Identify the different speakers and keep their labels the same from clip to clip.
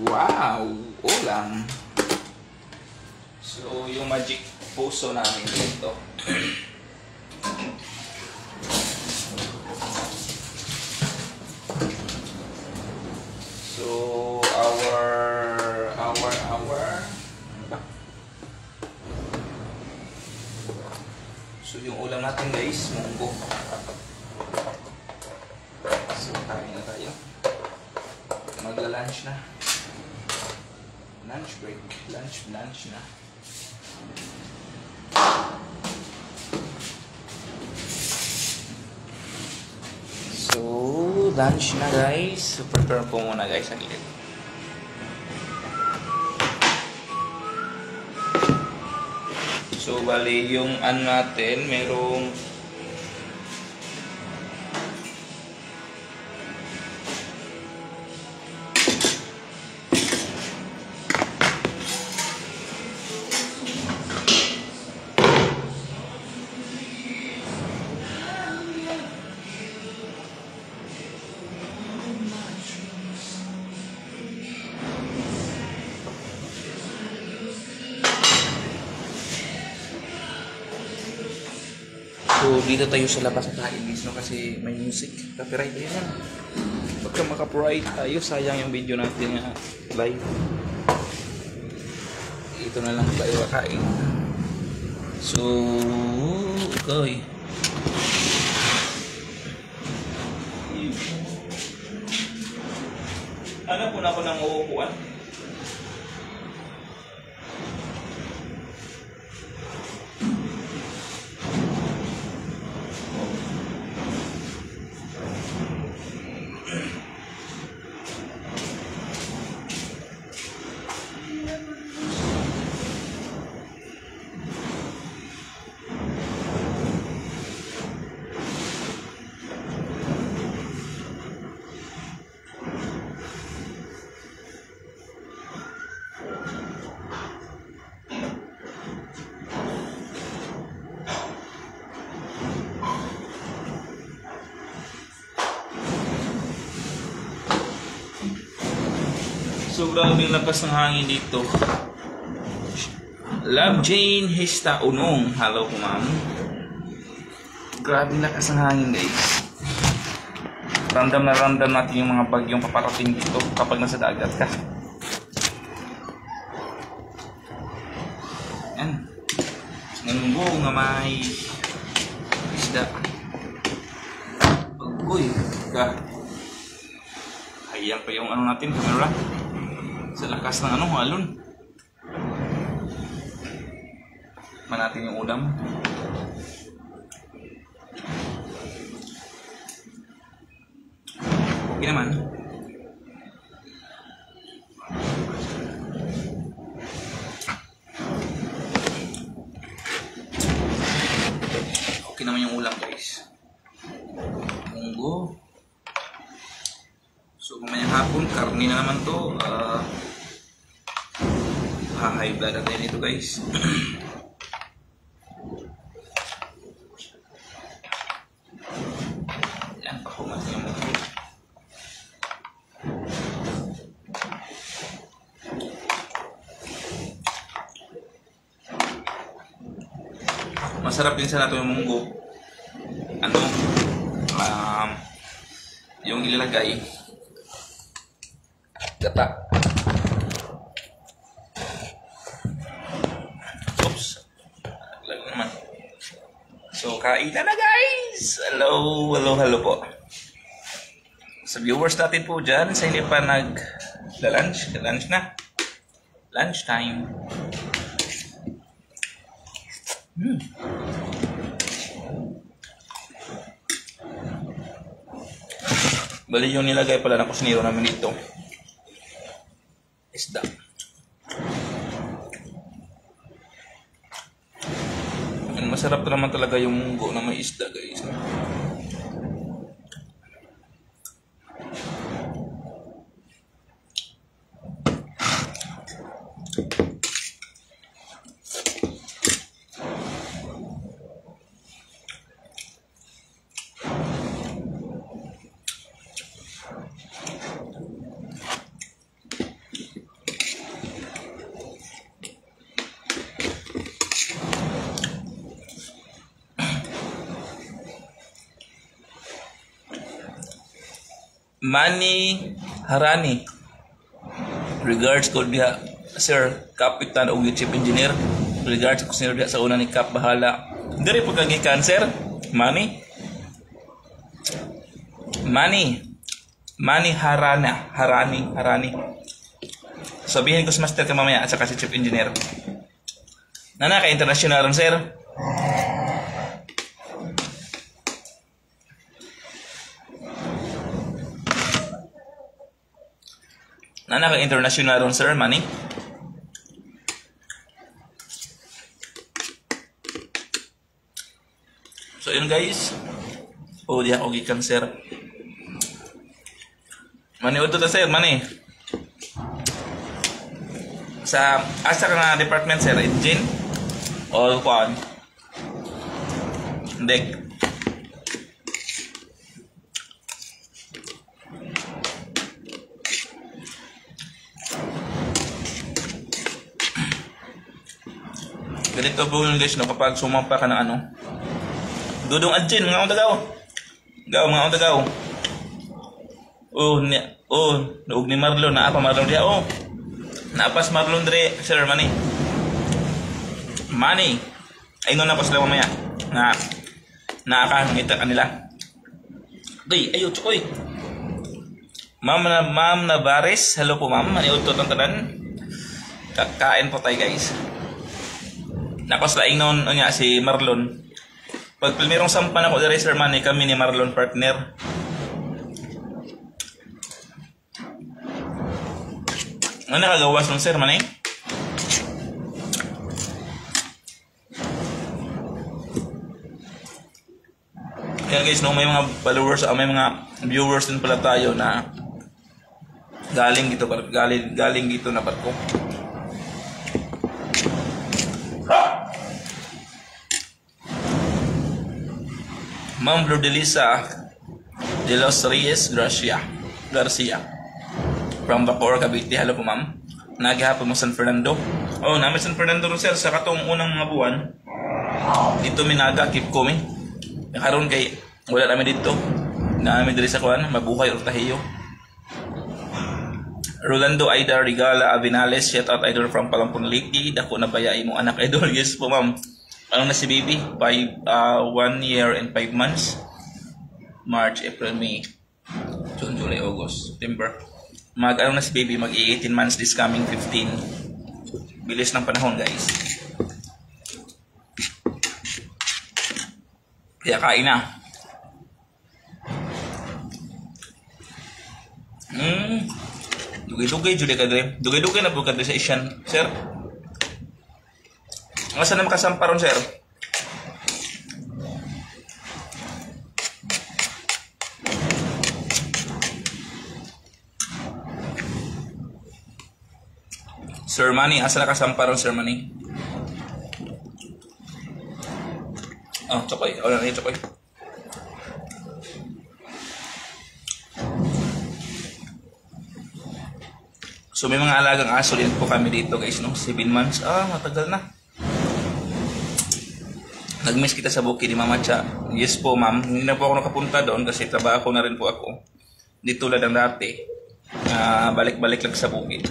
Speaker 1: Wow! Ulam! So, yung magic puso namin dito. So, So, yung ulam natin guys, munggo. So, kain na tayo. Magla-lunch na. Lunch break. Lunch na. So, lunch na guys. So, prepare po muna guys ang gilid. So, bali yung natin, merong So, dito tayo sa labas at kain guys, no? Kasi may music. Copyright tayo yan. Pagka maka-copyright tayo, sayang yung video natin na live. Ito na lang tayo kain. So, okay. Hanap po na ako ng uupuan. So, grabe yung lakas ng hangin dito. Love Jane Hesta Unong. Hello po, ma'am. Grabe yung lakas ng hangin, guys. Ramdam na ramdam natin yung mga bagyong paparating dito kapag nasa dagat ka. Yan. Nanggo nga may isda. Uy, ka. Hayang pa yung natin, camera. Sa lakas ng alon. Manatin yung ulam. Okay naman. Okay naman yung ulam guys. Munggo. So kumayang hapon, karne na naman to. High blood natin ito guys. Yan, pakumat yung munggo. Masarap din sana ito yung munggo. Yung ilalagay gata. Oops. Lalo naman. So, kain na guys! Hello po. Sa viewers natin po dyan, sa hindi pa lunch na. Lunch time. Bali yung nilagay pala ng kusinero namin dito. Isda. Masarap naman talaga yung munggo na may isda guys. Manny Harani. Regards ko diha Sir Kapitan o Chief Engineer. Regards ko sir diha sa una ni Kap bahala. Diri po kagi cancer. Manny Harani. Sabihin ko sa master ka mamaya at saka si Chief Engineer. Nana ka international ron sir. Nana ka international ron sir, Manny. So yun guys. Di ako gikan sir. Manny uto ta sir, Manny. Sa asa ka na department sir, engine or kuan? Deck. Ganito po yung guys, no, kapag sumampa ka ng ano, dudong adjin, mga utagaw. Mga utagaw. Naug ni Marlon, naapa Marlon diya, naapas Marlon dire, Sir Manny. Ay nun na po sila mamaya, na nakakangita kanila. Ayo, tsukoy. Ma'am Navares, hello po ma'am, maniutot ang tanan. Kakain po tayo guys. Nakos laing noon niya si Marlon. Pag primerong sampan ako dari Sir Manny, kami ni Marlon partner. Ano nakagawas ng Sir Manny? Kaya guys, no, may mga followers, may mga viewers din pala tayo na galing dito na barko. Ma'am Lourdelisa de los Reyes Garcia from Bacoor, Cavite. Hello po ma'am. Naghihapon mo San Fernando. Namin San Fernando rin sir. Sa katong unang mga buwan dito minaga keep coming. Karon kay wala namin dito. Namin diri sa kuan mabuhay or tahiyo. Rolando Aida Regala Avinales, shout out idol from Palampon Liki. Dako na bayai mo anak idol. Yes po ma'am. Ano na si baby? 1 year and 5 months. March, April, May, June, July, August, September. Ano na si baby? Mag 18 months this coming 15. Bilis ng panahon guys. Kaya kain na. Dugay-dugay jud ka dire. Dugay-dugay na po ka sa Asian, sir. Asa na makasampa ron, sir? Sir Manny, asa na kasampa ron, Sir Manny? Chokoy. Wala na yung chokoy. So may mga alagang aso din po kami dito guys, no? 7 months. Matagal na. Nag-miss kita sa bukid ni Mama Cha. Yes po ma'am, hindi na po ako nakapunta doon kasi trabaho na rin po ako. Di tulad ng dati, balik-balik lang sa bukid.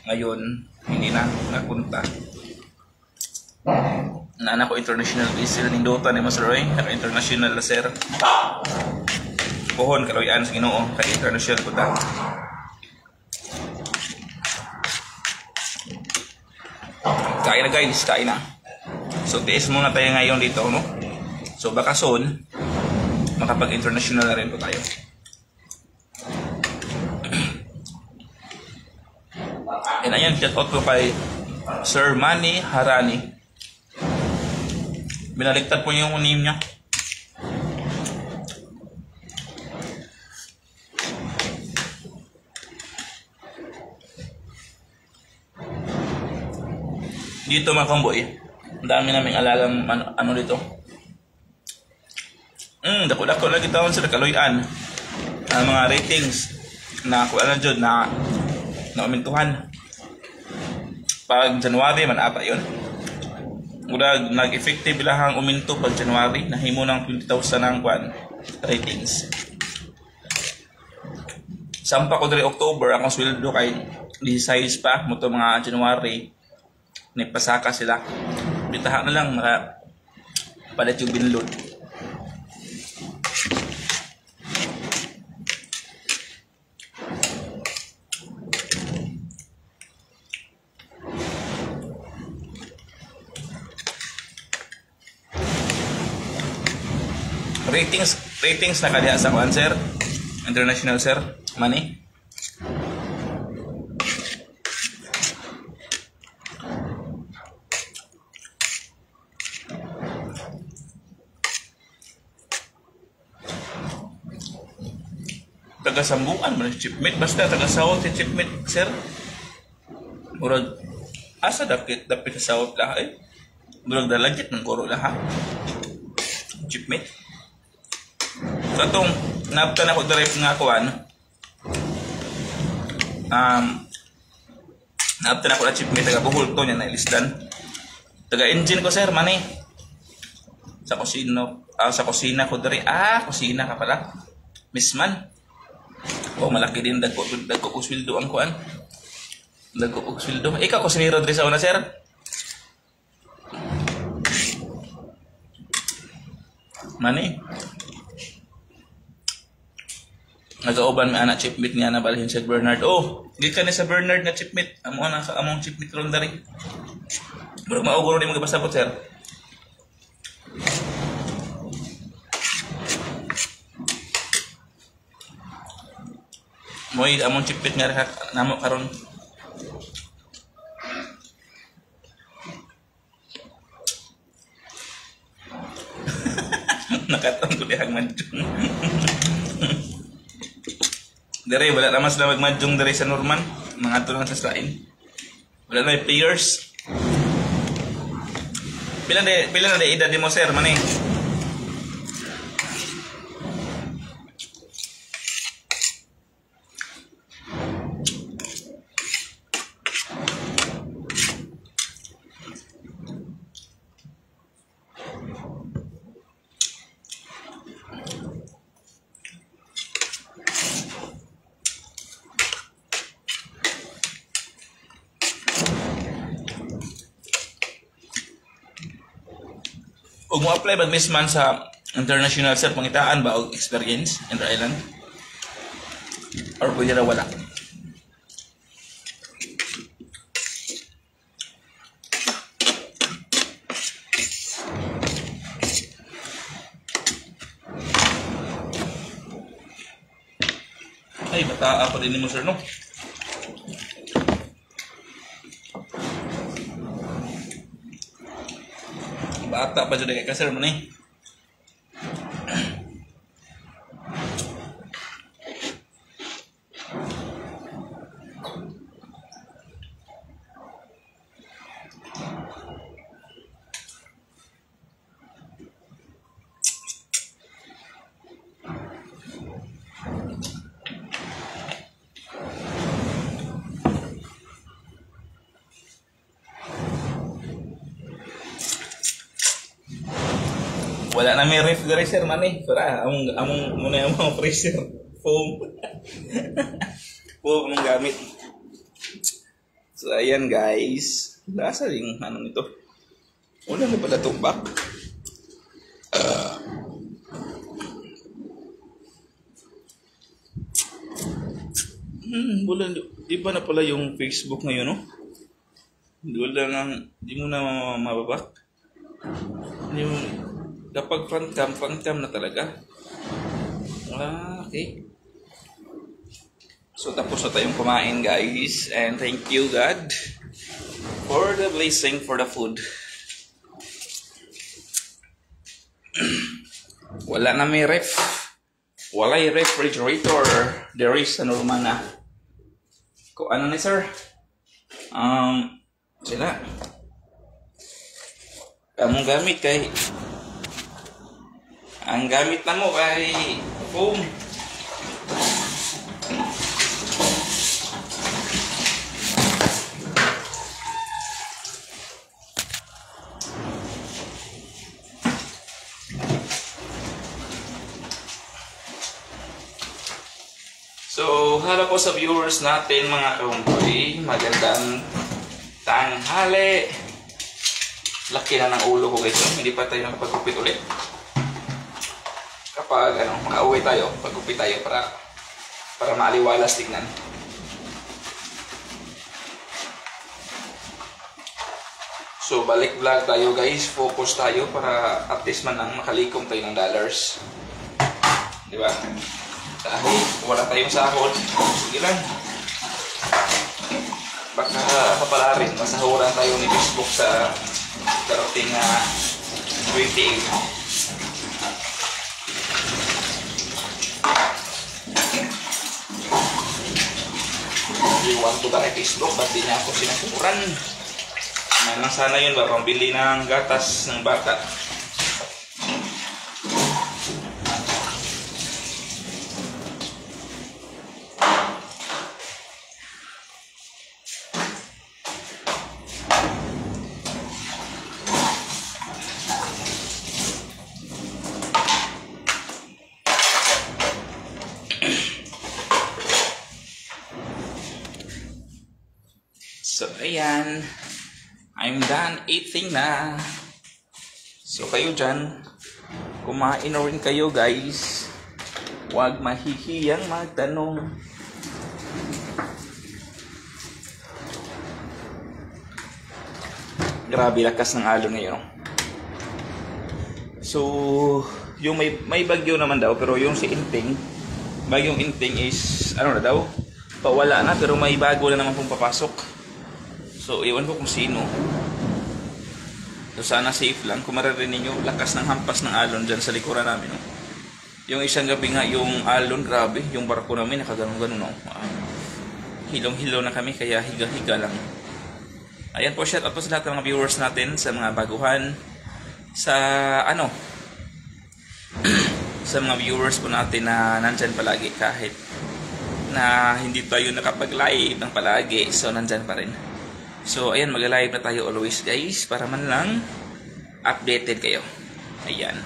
Speaker 1: Ngayon, hindi na napunta. Nana ko international visa ng Dota ni Master Roy, naka-international na sir. Pohon, kaloyan sa Ginoo, kaka-international ko ta. Kain na guys, kain na. So, tiis muna tayo ngayon dito, no? So, baka soon, makapag-international na rin po tayo. And ayan, shout out po kay Sir Manny Harani. Binaligtad po yung name niya. Dito mga kamboy, ang dami naming alagang ano dito. Dako-dako lagi taon sa kaloyan. Ang mga ratings na kuha na dyan na umintuhan. Pag January, manapa yun. Mula nag-effective lahang uminto pag January, nahimo ng 20,000 ang kuan ratings. sampa ko diri October ang sweldo kay 16 pa mo to mga January ni pasaka sila. Bitaha na lang maka palit yung binload. Ratings na kadiha sa kuan sir. International sir, money. Taga-sambuan man si chipmate, basta taga-sawot si chipmate sir. Murag asa dapit sa sawot lah eh. Murag dalagit ng koro lah ha. Chipmate. So itong naptan ako direct nga kuan. Naptan ako na chipmate taga Bohol to niya na ilisdan. Taga engine ko sir mani. Sa kusina ko diri. Kusina ka pala. Misman. Malaki din dagko ko sweldo ang kuan. Dagko ko sweldo. Ikaw kusinero diri sa una sir. Mani. Nagauban may anak chipmate niya na balhin sa Bernard. Gikan ni sa Bernard na chipmate. Among chipmate ron dari. Murag mauguro ni mga pasabot sir. Moy among chipmate nga namo karon. Nakatong ko dihang manjung. Dere wala naman sila magmadjong dere sa Norman, mga ato lang sa slain. Wala na players. Pila na edad mo sir mani? Ug mo apply bag misman sa international sir pangitaan ba og experience in the island? Or pwede na wala? Ay, bata pa din mo sir no? Bata pa dyan kay sir mo ni. Wala na may refrigerator man eh. Sura, among muna yung mga freezer. Foam. Foam ang gamit. So, ayan guys. Lasa rin ano nito. Wala na pala tumbak. Wala, iba na pala yung Facebook ngayon, no? Di mo na mababak. Hindi mo, kapag front cam na talaga. Okay. So, tapos na tayong kumain, guys. And thank you, God, for the blessing for the food. Wala na may ref. Walay refrigerator. There is a normal na. Kung ano ni sir? Sila. Kamong gamit kay ang gamit na mo kay foam. So, hello po sa viewers natin mga kaumboy. Magandang tanghali. Laki na ng ulo ko guys. Hindi pa tayo nakapagkupit ulit. Kapag makauwi tayo, pagkupit tayo para maaliwalas tignan. So, balik vlog tayo guys. Focus tayo para at least man lang makalikom tayo ng dollars. Di ba? Dahil wala tayong sahod. Sige lang. Baka kapala rin. Masahuran tayo ni Facebook sa darating 28. Iwan ko ba kay Facebook? Ba't di niya ako sinasuran? Nang sana yun ba, pambili ng gatas ng bata. So, ayan. I'm done eating na. So, kayo dyan, kumain na rin kayo guys. Huwag mahihiyang magtanong. Grabe, lakas ng alon ngayon. So, yung may bagyo naman daw, pero yung si Inting, bagyong Inting is, ano na daw, pawala na, pero may bago na naman pong papasok. So, iwan ko kung sino. So, sana safe lang. Kung maririnig nyo, lakas ng hampas ng alon dyan sa likuran namin. No? Yung isang gabi nga, yung alon, grabe. Yung barko namin, nakaganon-ganon. No? Hilong-hilo na kami, kaya higa-higa lang. Ayan po, shout out po sa lahat ng mga viewers natin, sa mga baguhan, sa sa mga viewers po natin na nandyan palagi kahit na hindi tayo nakapag-live ng palagi. So, nandyan pa rin. So, ayan, mag-live na tayo always guys para man lang updated kayo. Ayan.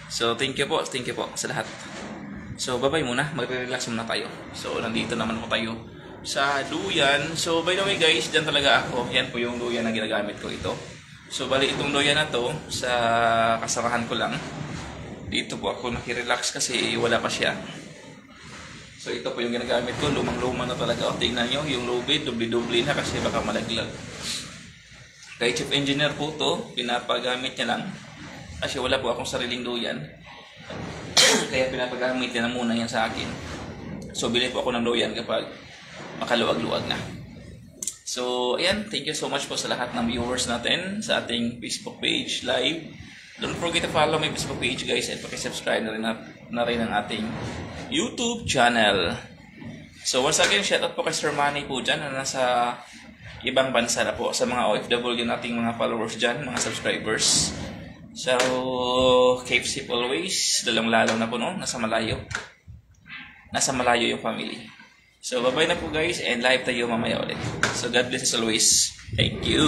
Speaker 1: So, thank you po sa lahat. So, bye-bye muna. Magre-relax muna tayo. So, nandito naman po tayo sa duyan. So, by the way guys, dyan talaga ako. Yan po yung duyan na ginagamit ko ito. So, bali itong duyan na to sa kasamahan ko lang. Dito po ako nakirelax kasi wala pa siya. So, ito po yung ginagamit ko. Lumang-luma na talaga. O, tingnan nyo, yung lubid, dubli-dubli na kasi baka malaglag. Kay Chief Engineer po to, pinapagamit niya lang. Kasi wala po akong sariling duyan. Kaya pinapagamit niya na muna yan sa akin. So, bili po ako ng duyan kapag makaluwag-luwag na. So, ayan. Thank you so much po sa lahat ng viewers natin sa ating Facebook page live. Don't forget to follow my Facebook page guys and pakisubscribe na rin ang ating YouTube channel. So once again, shout out po kay Sir Manny po dyan na nasa ibang bansa na po. Sa mga OFW nating mga followers dyan, mga subscribers. So, keep safe always. Lalong-lalo na po no, nasa malayo. Nasa malayo yung family. So bye-bye na po guys and live tayo mamaya ulit. So God bless as always. Thank you.